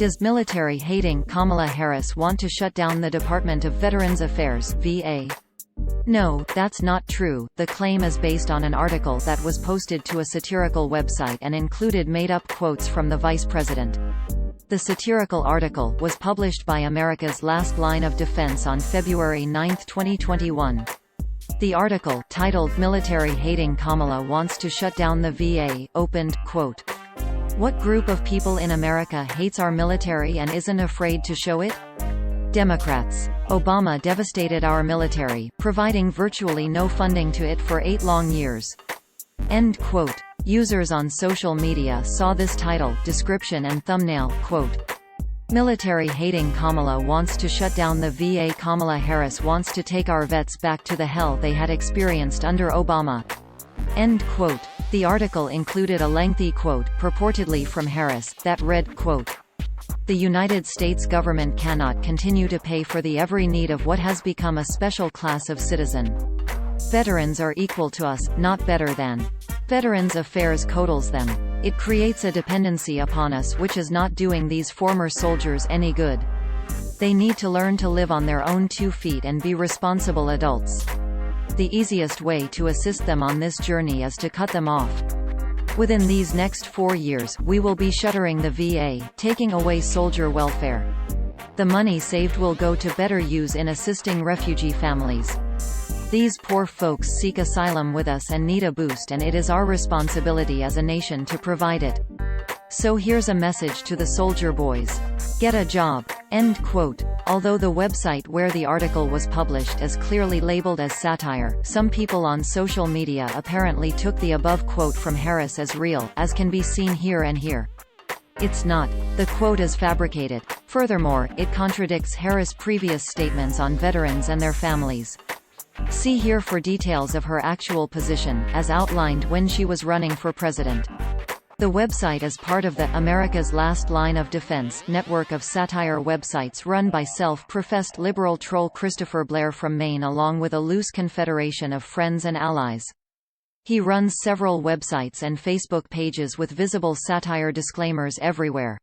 Does military-hating Kamala Harris want to shut down the Department of Veterans Affairs (VA)? No, that's not true. The claim is based on an article that was posted to a satirical website and included made-up quotes from the vice president. The satirical article was published by America's Last Line of Defense on February 9, 2021. The article, titled "Military-Hating Kamala Wants to Shut Down the VA," opened, quote, "What group of people in America hates our military and isn't afraid to show it? Democrats. Obama devastated our military, providing virtually no funding to it for 8 long years." End quote. Users on social media saw this title, description and thumbnail, quote, "Military-hating Kamala wants to shut down the VA. Kamala Harris wants to take our vets back to the hell they had experienced under Obama." End quote. The article included a lengthy quote, purportedly from Harris, that read, quote, "The United States government cannot continue to pay for the every need of what has become a special class of citizen. Veterans are equal to us, not better than. Veterans Affairs coddles them. It creates a dependency upon us which is not doing these former soldiers any good. They need to learn to live on their own 2 feet and be responsible adults. The easiest way to assist them on this journey is to cut them off. Within these next 4 years, we will be shuttering the VA, taking away soldier welfare. The money saved will go to better use in assisting refugee families. These poor folks seek asylum with us and need a boost, and it is our responsibility as a nation to provide it. So here's a message to the soldier boys. Get a job." End quote. Although the website where the article was published is clearly labeled as satire, some people on social media apparently took the above quote from Harris as real, as can be seen here and here. It's not. The quote is fabricated. Furthermore, it contradicts Harris' previous statements on veterans and their families. See here for details of her actual position, as outlined when she was running for president. The website is part of the America's Last Line of Defense network of satire websites run by self-professed liberal troll Christopher Blair from Maine, along with a loose confederation of friends and allies. He runs several websites and Facebook pages with visible satire disclaimers everywhere.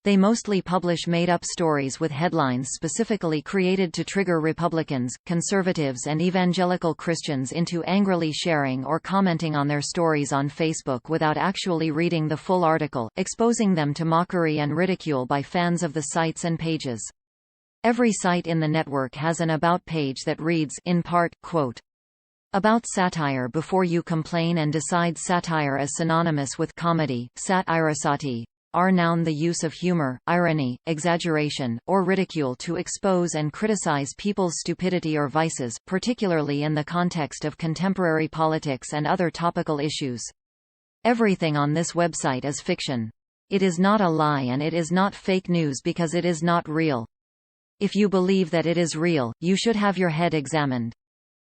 They mostly publish made-up stories with headlines specifically created to trigger Republicans, conservatives and evangelical Christians into angrily sharing or commenting on their stories on Facebook without actually reading the full article, exposing them to mockery and ridicule by fans of the sites and pages. Every site in the network has an About page that reads, in part, quote, "About satire before you complain and decide satire is synonymous with comedy, satirisati. Are noun the use of humor, irony, exaggeration, or ridicule to expose and criticize people's stupidity or vices, particularly in the context of contemporary politics and other topical issues. Everything on this website is fiction. It is not a lie and it is not fake news because it is not real. If you believe that it is real, you should have your head examined.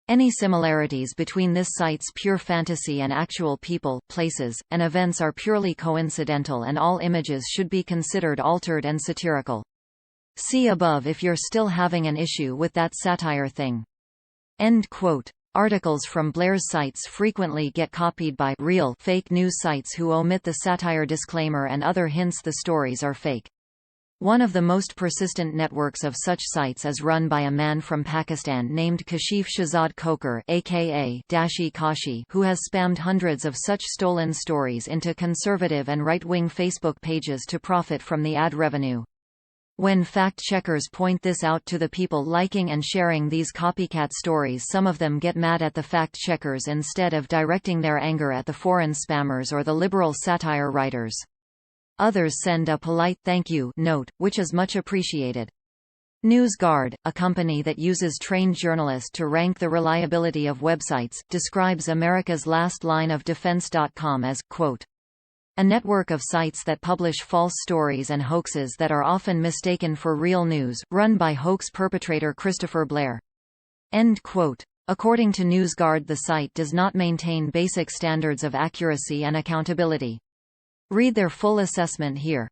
Any similarities between this site's pure fantasy and actual people, places, and events are purely coincidental, and all images should be considered altered and satirical. See above if you're still having an issue with that satire thing." End quote. Articles from Blair's sites frequently get copied by real fake news sites who omit the satire disclaimer and other hints the stories are fake. One of the most persistent networks of such sites is run by a man from Pakistan named Kashif Shahzad Khokhar, aka Dashi Kashi, who has spammed hundreds of such stolen stories into conservative and right-wing Facebook pages to profit from the ad revenue. When fact-checkers point this out to the people liking and sharing these copycat stories, some of them get mad at the fact-checkers instead of directing their anger at the foreign spammers or the liberal satire writers. Others send a polite thank you note, which is much appreciated. NewsGuard, a company that uses trained journalists to rank the reliability of websites, describes America's Last Line of Defense.com as, quote, "a network of sites that publish false stories and hoaxes that are often mistaken for real news, run by hoax perpetrator Christopher Blair." End quote. According to NewsGuard, the site does not maintain basic standards of accuracy and accountability. Read their full assessment here.